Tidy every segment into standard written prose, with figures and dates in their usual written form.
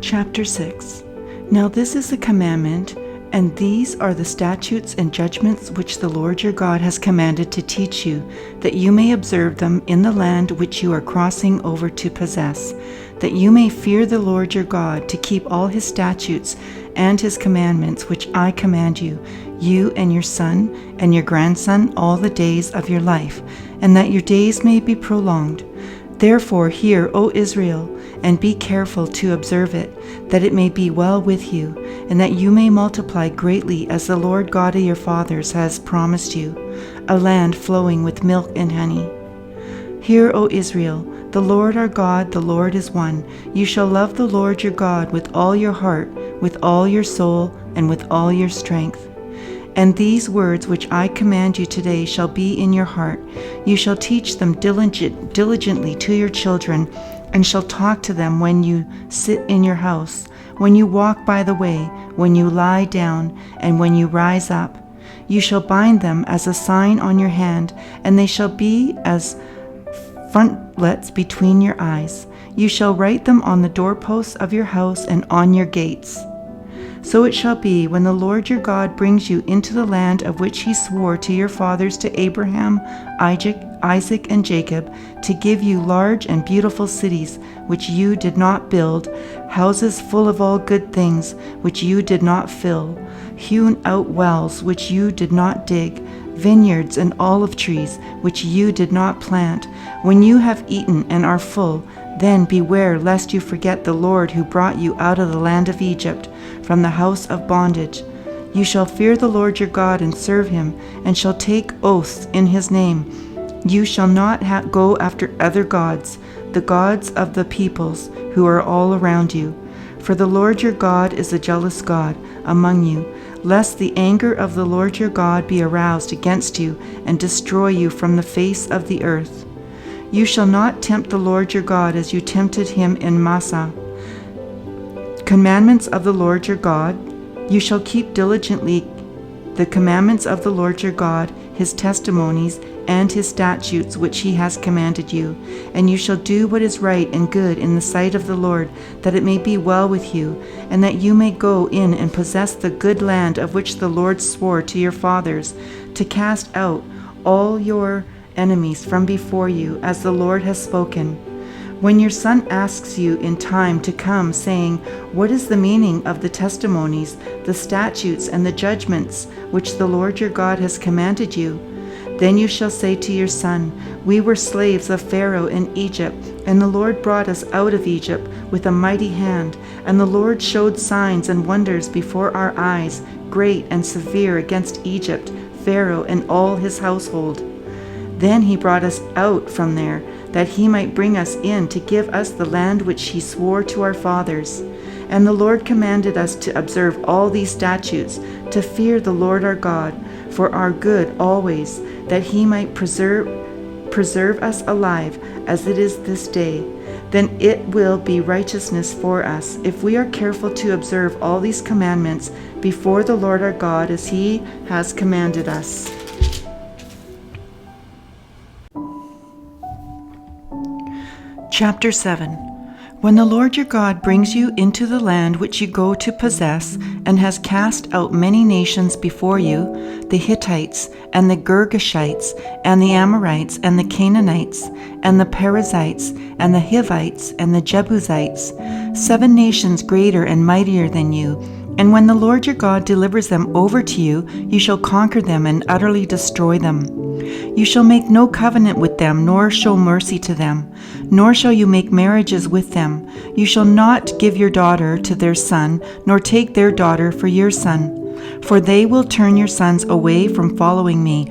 Chapter 6. Now this is the commandment, and these are the statutes and judgments which the Lord your God has commanded to teach you, that you may observe them in the land which you are crossing over to possess, that you may fear the Lord your God, to keep all his statutes and his commandments which I command you, you and your son and your grandson all the days of your life, and that your days may be prolonged. Therefore hear, O Israel, and be careful to observe it, that it may be well with you, and that you may multiply greatly as the Lord God of your fathers has promised you, a land flowing with milk and honey. Hear, O Israel, the Lord our God, the Lord is one. You shall love the Lord your God with all your heart, with all your soul, and with all your strength. And these words which I command you today shall be in your heart. You shall teach them diligently to your children, and shall talk to them when you sit in your house, when you walk by the way, when you lie down, and when you rise up. You shall bind them as a sign on your hand, and they shall be as frontlets between your eyes. You shall write them on the doorposts of your house and on your gates. So it shall be, when the Lord your God brings you into the land of which he swore to your fathers, to Abraham, Isaac, and Jacob, to give you large and beautiful cities which you did not build, houses full of all good things which you did not fill, hewn out wells which you did not dig, vineyards and olive trees which you did not plant. When you have eaten and are full, then beware lest you forget the Lord who brought you out of the land of Egypt, from the house of bondage. You shall fear the Lord your God and serve him, and shall take oaths in his name. You shall not go after other gods, the gods of the peoples who are all around you. For the Lord your God is a jealous God among you, lest the anger of the Lord your God be aroused against you and destroy you from the face of the earth. You shall not tempt the Lord your God as you tempted him in Massah. Commandments of the Lord your God. You shall keep diligently the commandments of the Lord your God, his testimonies, and his statutes which he has commanded you. And you shall do what is right and good in the sight of the Lord, that it may be well with you, and that you may go in and possess the good land of which the Lord swore to your fathers, to cast out all your enemies from before you, as the Lord has spoken. When your son asks you in time to come, saying, What is the meaning of the testimonies, the statutes, and the judgments which the Lord your God has commanded you? Then you shall say to your son, We were slaves of Pharaoh in Egypt, and the Lord brought us out of Egypt with a mighty hand, and the Lord showed signs and wonders before our eyes, great and severe, against Egypt, Pharaoh, and all his household. Then he brought us out from there, that he might bring us in to give us the land which he swore to our fathers. And the Lord commanded us to observe all these statutes, to fear the Lord our God, for our good always, that he might preserve us alive as it is this day. Then it will be righteousness for us, if we are careful to observe all these commandments before the Lord our God, as he has commanded us. Chapter 7. When the Lord your God brings you into the land which you go to possess, and has cast out many nations before you, the Hittites, and the Girgashites, and the Amorites, and the Canaanites, and the Perizzites, and the Hivites, and the Jebusites, 7 nations greater and mightier than you. And when the Lord your God delivers them over to you, you shall conquer them and utterly destroy them. You shall make no covenant with them, nor show mercy to them, nor shall you make marriages with them. You shall not give your daughter to their son, nor take their daughter for your son. For they will turn your sons away from following me,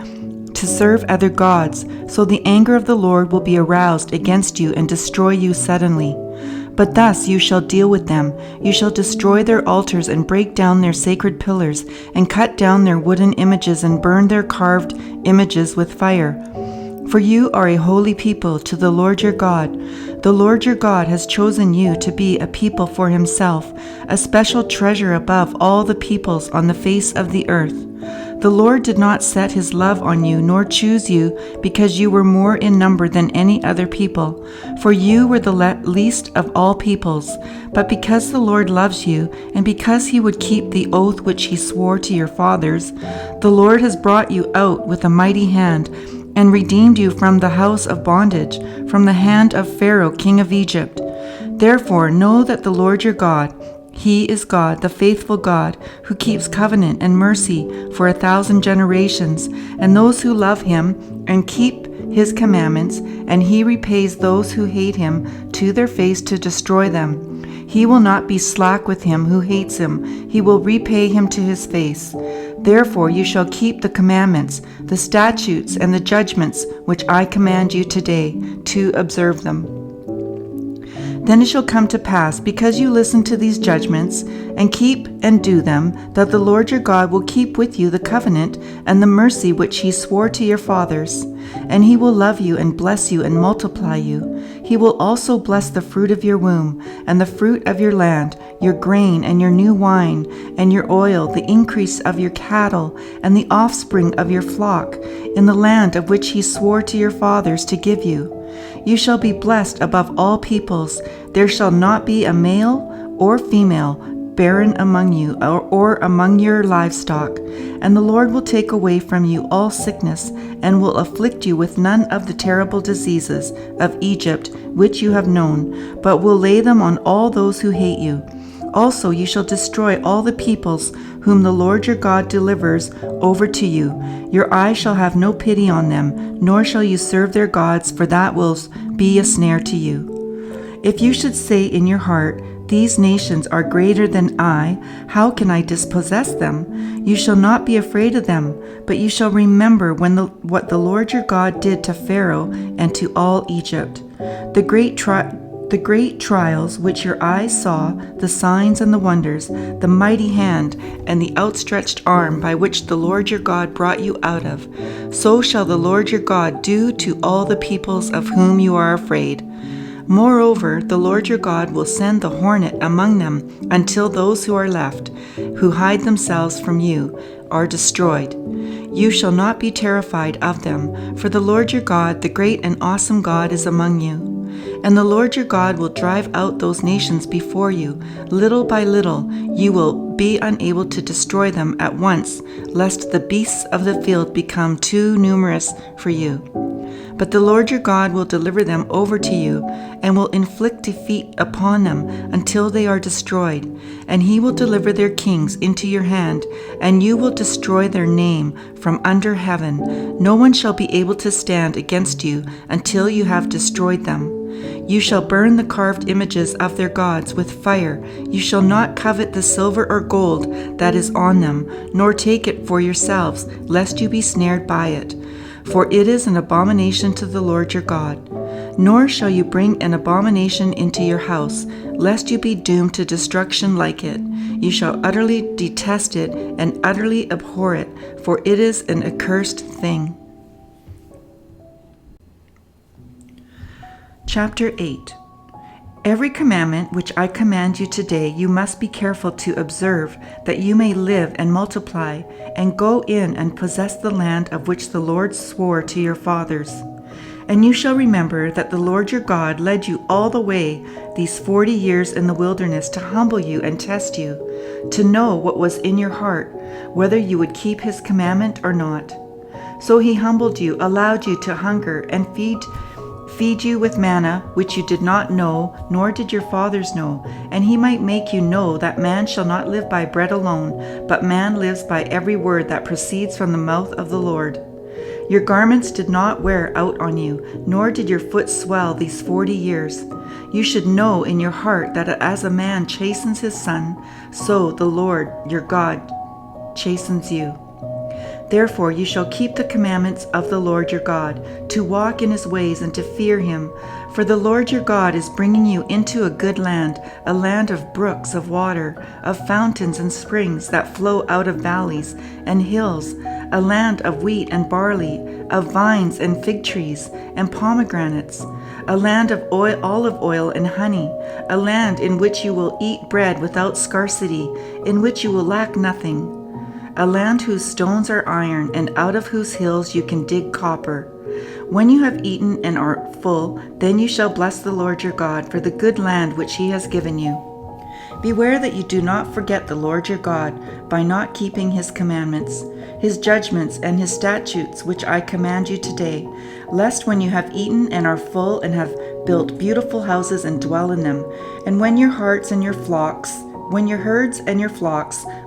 to serve other gods, so the anger of the Lord will be aroused against you and destroy you suddenly. But thus you shall deal with them. You shall destroy their altars and break down their sacred pillars, and cut down their wooden images and burn their carved images with fire. For you are a holy people to the Lord your God. The Lord your God has chosen you to be a people for himself, a special treasure above all the peoples on the face of the earth. The Lord did not set his love on you, nor choose you, because you were more in number than any other people, for you were the least of all peoples. But because the Lord loves you, and because he would keep the oath which he swore to your fathers, the Lord has brought you out with a mighty hand, and redeemed you from the house of bondage, from the hand of Pharaoh king of Egypt. Therefore know that the Lord your God, he is God, the faithful God, who keeps covenant and mercy for 1,000 generations, and those who love him and keep his commandments, and he repays those who hate him to their face to destroy them. He will not be slack with him who hates him, he will repay him to his face. Therefore you shall keep the commandments, the statutes, and the judgments which I command you today, to observe them. Then it shall come to pass, because you listen to these judgments, and keep and do them, that the Lord your God will keep with you the covenant and the mercy which he swore to your fathers. And he will love you and bless you and multiply you. He will also bless the fruit of your womb, and the fruit of your land, your grain and your new wine, and your oil, the increase of your cattle, and the offspring of your flock, in the land of which he swore to your fathers to give you. You shall be blessed above all peoples. There shall not be a male or female barren among you, or among your livestock. And the Lord will take away from you all sickness, and will afflict you with none of the terrible diseases of Egypt which you have known, but will lay them on all those who hate you. Also you shall destroy all the peoples whom the Lord your God delivers over to you. Your eye shall have no pity on them, nor shall you serve their gods, for that will be a snare to you. If you should say in your heart, these nations are greater than I, how can I dispossess them? You shall not be afraid of them, but you shall remember what the Lord your God did to Pharaoh and to all Egypt. The great trials which your eyes saw, the signs and the wonders, the mighty hand and the outstretched arm by which the Lord your God brought you out of, so shall the Lord your God do to all the peoples of whom you are afraid. Moreover, the Lord your God will send the hornet among them until those who are left, who hide themselves from you, are destroyed. You shall not be terrified of them, for the Lord your God, the great and awesome God, is among you. And the Lord your God will drive out those nations before you. Little by little you will be unable to destroy them at once, lest the beasts of the field become too numerous for you. But the Lord your God will deliver them over to you, and will inflict defeat upon them until they are destroyed. And he will deliver their kings into your hand, and you will destroy their name from under heaven. No one shall be able to stand against you until you have destroyed them. You shall burn the carved images of their gods with fire. You shall not covet the silver or gold that is on them, nor take it for yourselves, lest you be snared by it. For it is an abomination to the Lord your God. Nor shall you bring an abomination into your house, lest you be doomed to destruction like it. You shall utterly detest it and utterly abhor it, for it is an accursed thing. Chapter 8. Every commandment which I command you today you must be careful to observe, that you may live and multiply, and go in and possess the land of which the Lord swore to your fathers. And you shall remember that the Lord your God led you all the way these 40 years in the wilderness to humble you and test you, to know what was in your heart, whether you would keep his commandment or not. So he humbled you, allowed you to hunger, and feed you with manna, which you did not know, nor did your fathers know, and he might make you know that man shall not live by bread alone, but man lives by every word that proceeds from the mouth of the Lord. Your garments did not wear out on you, nor did your foot swell these 40 years. You should know in your heart that as a man chastens his son, so the Lord your God chastens you. Therefore you shall keep the commandments of the Lord your God, to walk in his ways and to fear him. For the Lord your God is bringing you into a good land, a land of brooks of water, of fountains and springs that flow out of valleys and hills, a land of wheat and barley, of vines and fig trees and pomegranates, a land of olive oil and honey, a land in which you will eat bread without scarcity, in which you will lack nothing. a land whose stones are iron, and out of whose hills you can dig copper. When you have eaten and are full, then you shall bless the Lord your God for the good land which he has given you. Beware that you do not forget the Lord your God by not keeping his commandments, his judgments, and his statutes which I command you today, lest when you have eaten and are full and have built beautiful houses and dwell in them, and when your herds and your flocks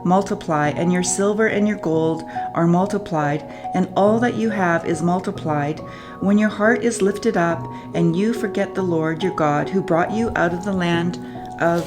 multiply, and your silver and your gold are multiplied, and all that you have is multiplied, when your heart is lifted up, and you forget the Lord your God, who brought you out of the land of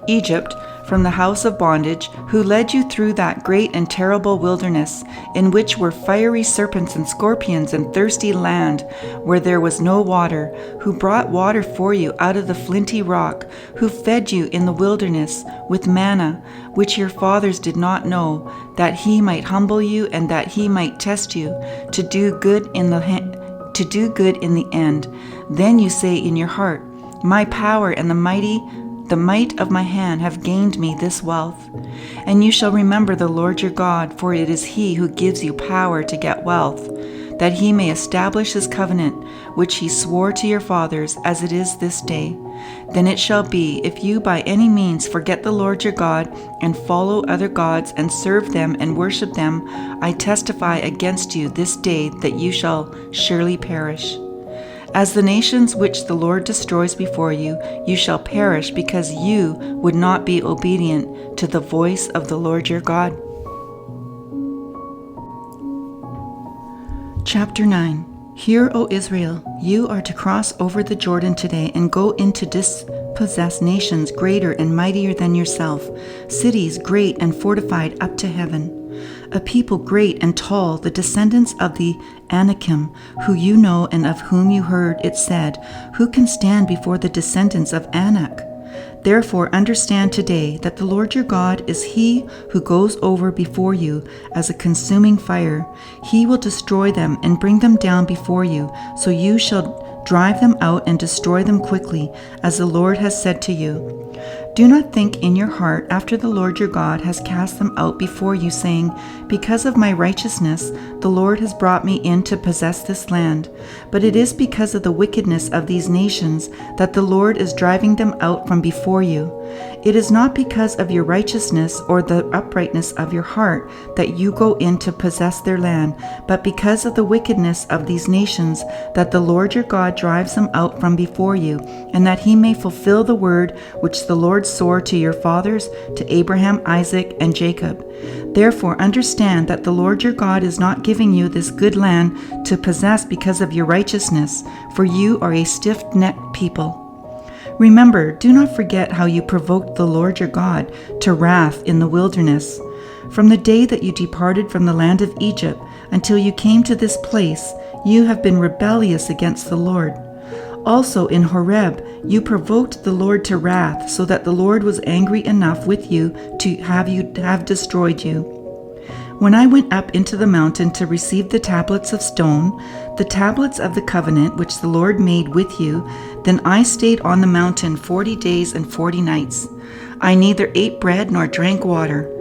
Egypt, from the house of bondage, who led you through that great and terrible wilderness, in which were fiery serpents and scorpions and thirsty land, where there was no water, who brought water for you out of the flinty rock, who fed you in the wilderness with manna, which your fathers did not know, that he might humble you and that he might test you, to do good in the end. Then you say in your heart, my power and the might of my hand have gained me this wealth. And you shall remember the Lord your God, for it is he who gives you power to get wealth, that he may establish his covenant, which he swore to your fathers, as it is this day. Then it shall be, if you by any means forget the Lord your God, and follow other gods, and serve them and worship them, I testify against you this day that you shall surely perish. As the nations which the Lord destroys before you, you shall perish, because you would not be obedient to the voice of the Lord your God. Chapter 9. Hear, O Israel, you are to cross over the Jordan today and go in to dispossess nations greater and mightier than yourself, cities great and fortified up to heaven. A people great and tall, the descendants of the Anakim, who you know and of whom you heard it said, who can stand before the descendants of Anak? Therefore understand today that the Lord your God is he who goes over before you as a consuming fire. He will destroy them and bring them down before you, so you shall drive them out and destroy them quickly, as the Lord has said to you. Do not think in your heart after the Lord your God has cast them out before you, saying, because of my righteousness the Lord has brought me in to possess this land. But it is because of the wickedness of these nations that the Lord is driving them out from before you. It is not because of your righteousness or the uprightness of your heart that you go in to possess their land, but because of the wickedness of these nations that the Lord your God drives them out from before you, and that he may fulfill the word which the Lord swore to your fathers, to Abraham, Isaac, and Jacob. Therefore understand that the Lord your God is not giving you this good land to possess because of your righteousness, for you are a stiff-necked people. Remember, do not forget how you provoked the Lord your God to wrath in the wilderness. From the day that you departed from the land of Egypt until you came to this place, you have been rebellious against the Lord. Also in Horeb you provoked the Lord to wrath, so that the Lord was angry enough with you to have destroyed you. When I went up into the mountain to receive the tablets of stone, the tablets of the covenant which the Lord made with you, then I stayed on the mountain 40 days and 40 nights. I neither ate bread nor drank water.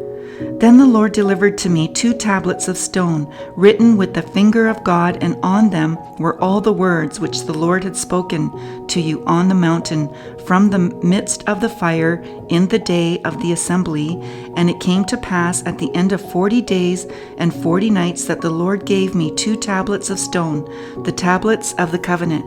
Then the Lord delivered to me 2 tablets of stone, written with the finger of God, and on them were all the words which the Lord had spoken to you on the mountain from the midst of the fire in the day of the assembly. And it came to pass at the end of 40 days and 40 nights that the Lord gave me 2 tablets of stone, the tablets of the covenant.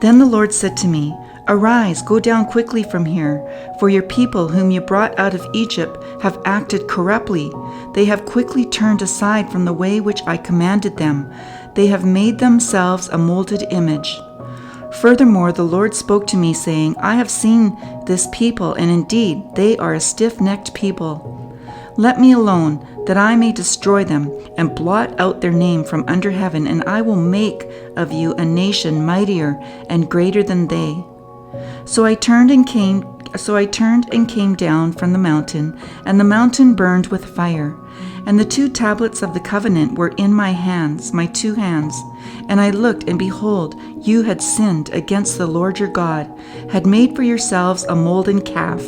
Then the Lord said to me, Arise, go down quickly from here, for your people whom you brought out of Egypt have acted corruptly. They have quickly turned aside from the way which I commanded them. They have made themselves a molded image. Furthermore, the Lord spoke to me, saying, I have seen this people, and indeed they are a stiff-necked people. Let me alone, that I may destroy them, and blot out their name from under heaven, and I will make of you a nation mightier and greater than they. So I turned and came down from the mountain, and the mountain burned with fire. And the 2 tablets of the covenant were in my hands, my 2 hands. And I looked, and behold, you had sinned against the Lord your God, had made for yourselves a molten calf.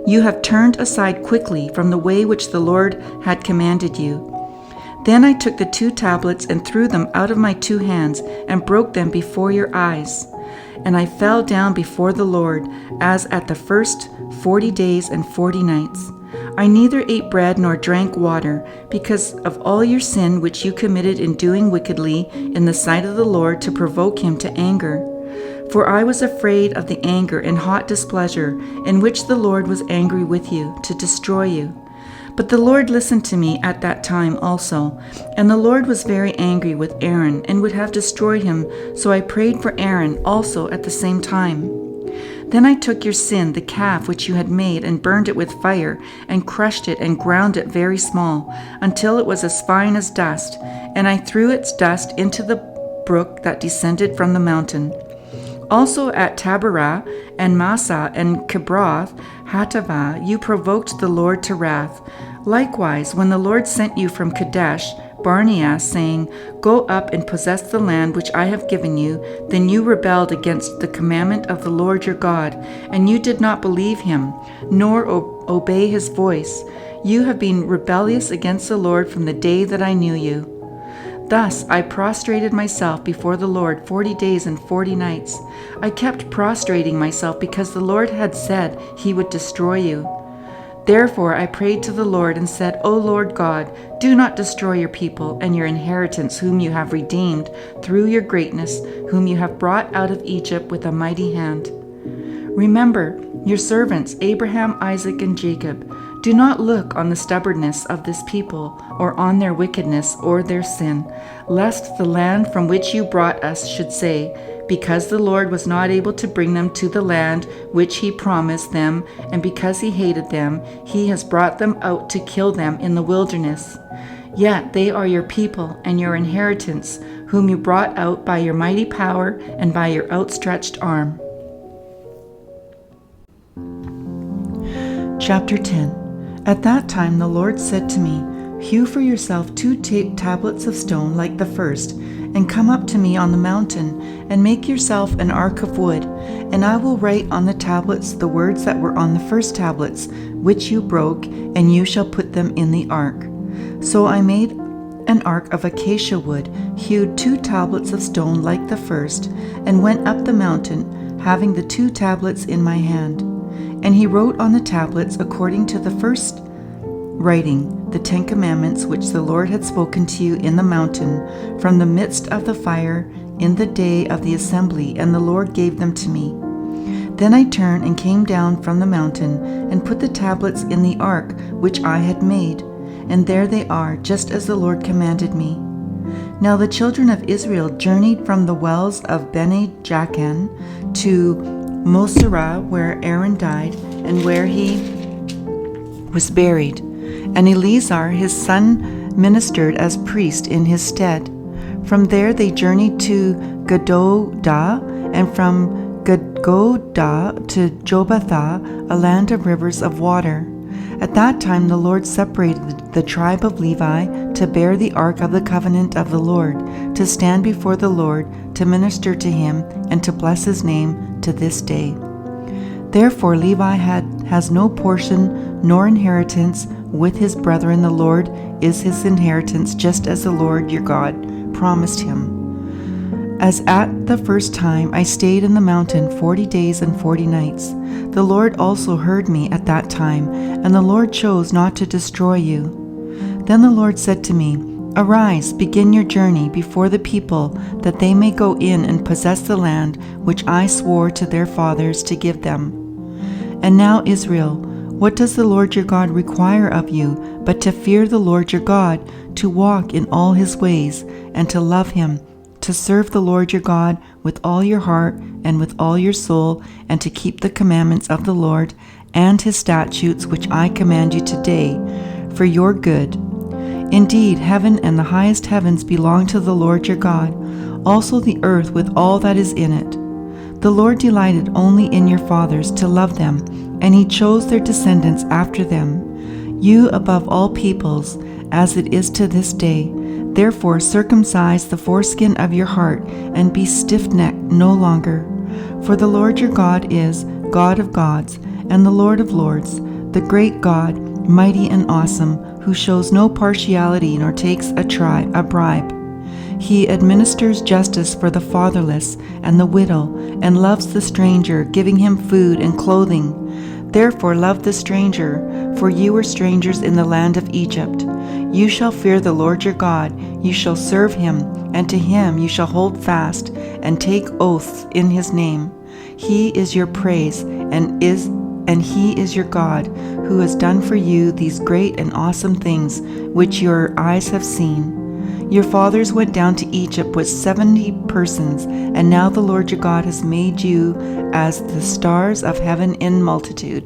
You have turned aside quickly from the way which the Lord had commanded you." Then I took the 2 tablets and threw them out of my 2 hands and broke them before your eyes. And I fell down before the Lord, as at the first 40 days and 40 nights. I neither ate bread nor drank water, because of all your sin which you committed in doing wickedly in the sight of the Lord to provoke him to anger. For I was afraid of the anger and hot displeasure in which the Lord was angry with you, to destroy you. But the Lord listened to me at that time also, and the Lord was very angry with Aaron and would have destroyed him, so I prayed for Aaron also at the same time. Then I took your sin, the calf which you had made, and burned it with fire, and crushed it and ground it very small, until it was as fine as dust, and I threw its dust into the brook that descended from the mountain. Also at Taberah and Massah and Kibroth Hattaavah you provoked the Lord to wrath. Likewise, when the Lord sent you from Kadesh Barnea, saying, "Go up and possess the land which I have given you," then you rebelled against the commandment of the Lord your God, and you did not believe him, nor obey his voice. You have been rebellious against the Lord from the day that I knew you. Thus I prostrated myself before the Lord 40 days and 40 nights. I kept prostrating myself because the Lord had said he would destroy you. Therefore I prayed to the Lord and said, "O Lord God, do not destroy your people and your inheritance whom you have redeemed through your greatness, whom you have brought out of Egypt with a mighty hand. Remember your servants Abraham, Isaac, and Jacob. Do not look on the stubbornness of this people, or on their wickedness or their sin, lest the land from which you brought us should say, because the Lord was not able to bring them to the land which he promised them, and because he hated them, he has brought them out to kill them in the wilderness. Yet they are your people and your inheritance, whom you brought out by your mighty power and by your outstretched arm." Chapter 10. At that time the Lord said to me, "Hew for yourself 2 tablets of stone like the first, and come up to me on the mountain, and make yourself an ark of wood, and I will write on the tablets the words that were on the first tablets, which you broke, and you shall put them in the ark." So I made an ark of acacia wood, hewed 2 tablets of stone like the first, and went up the mountain, having the 2 tablets in my hand. And he wrote on the tablets according to the first writing, the 10 commandments which the Lord had spoken to you in the mountain, from the midst of the fire, in the day of the assembly, and the Lord gave them to me. Then I turned and came down from the mountain, and put the tablets in the ark which I had made, and there they are, just as the Lord commanded me. Now the children of Israel journeyed from the wells of Bene Jaakan to Moserah, where Aaron died, and where he was buried. And Eleazar his son ministered as priest in his stead. From there they journeyed to Gadodah, and from Gadodah to Jobathah, a land of rivers of water. At that time the Lord separated the tribe of Levi to bear the ark of the covenant of the Lord, to stand before the Lord, to minister to him, and to bless his name to this day. Therefore Levi has no portion nor inheritance with his brethren. The Lord is his inheritance, just as the Lord your God promised him. As at the first time I stayed in the mountain 40 days and 40 nights. The Lord also heard me at that time, and the Lord chose not to destroy you. Then the Lord said to me, "Arise, begin your journey before the people, that they may go in and possess the land which I swore to their fathers to give them. And now, Israel, what does the Lord your God require of you but to fear the Lord your God, to walk in all his ways, and to love him, to serve the Lord your God with all your heart and with all your soul, and to keep the commandments of the Lord and his statutes which I command you today for your good? Indeed, heaven and the highest heavens belong to the Lord your God, also the earth with all that is in it. The Lord delighted only in your fathers to love them, and he chose their descendants after them, you above all peoples, as it is to this day. Therefore circumcise the foreskin of your heart, and be stiff-necked no longer. For the Lord your God is God of gods, and the Lord of lords, the great God, mighty and awesome, who shows no partiality nor takes a bribe. He administers justice for the fatherless and the widow, and loves the stranger, giving him food and clothing. Therefore love the stranger, for you were strangers in the land of Egypt. You shall fear the Lord your God, you shall serve him, and to him you shall hold fast, and take oaths in his name. He is your praise, and he is your God, who has done for you these great and awesome things, which your eyes have seen. Your fathers went down to Egypt with 70 persons, and now the Lord your God has made you as the stars of heaven in multitude.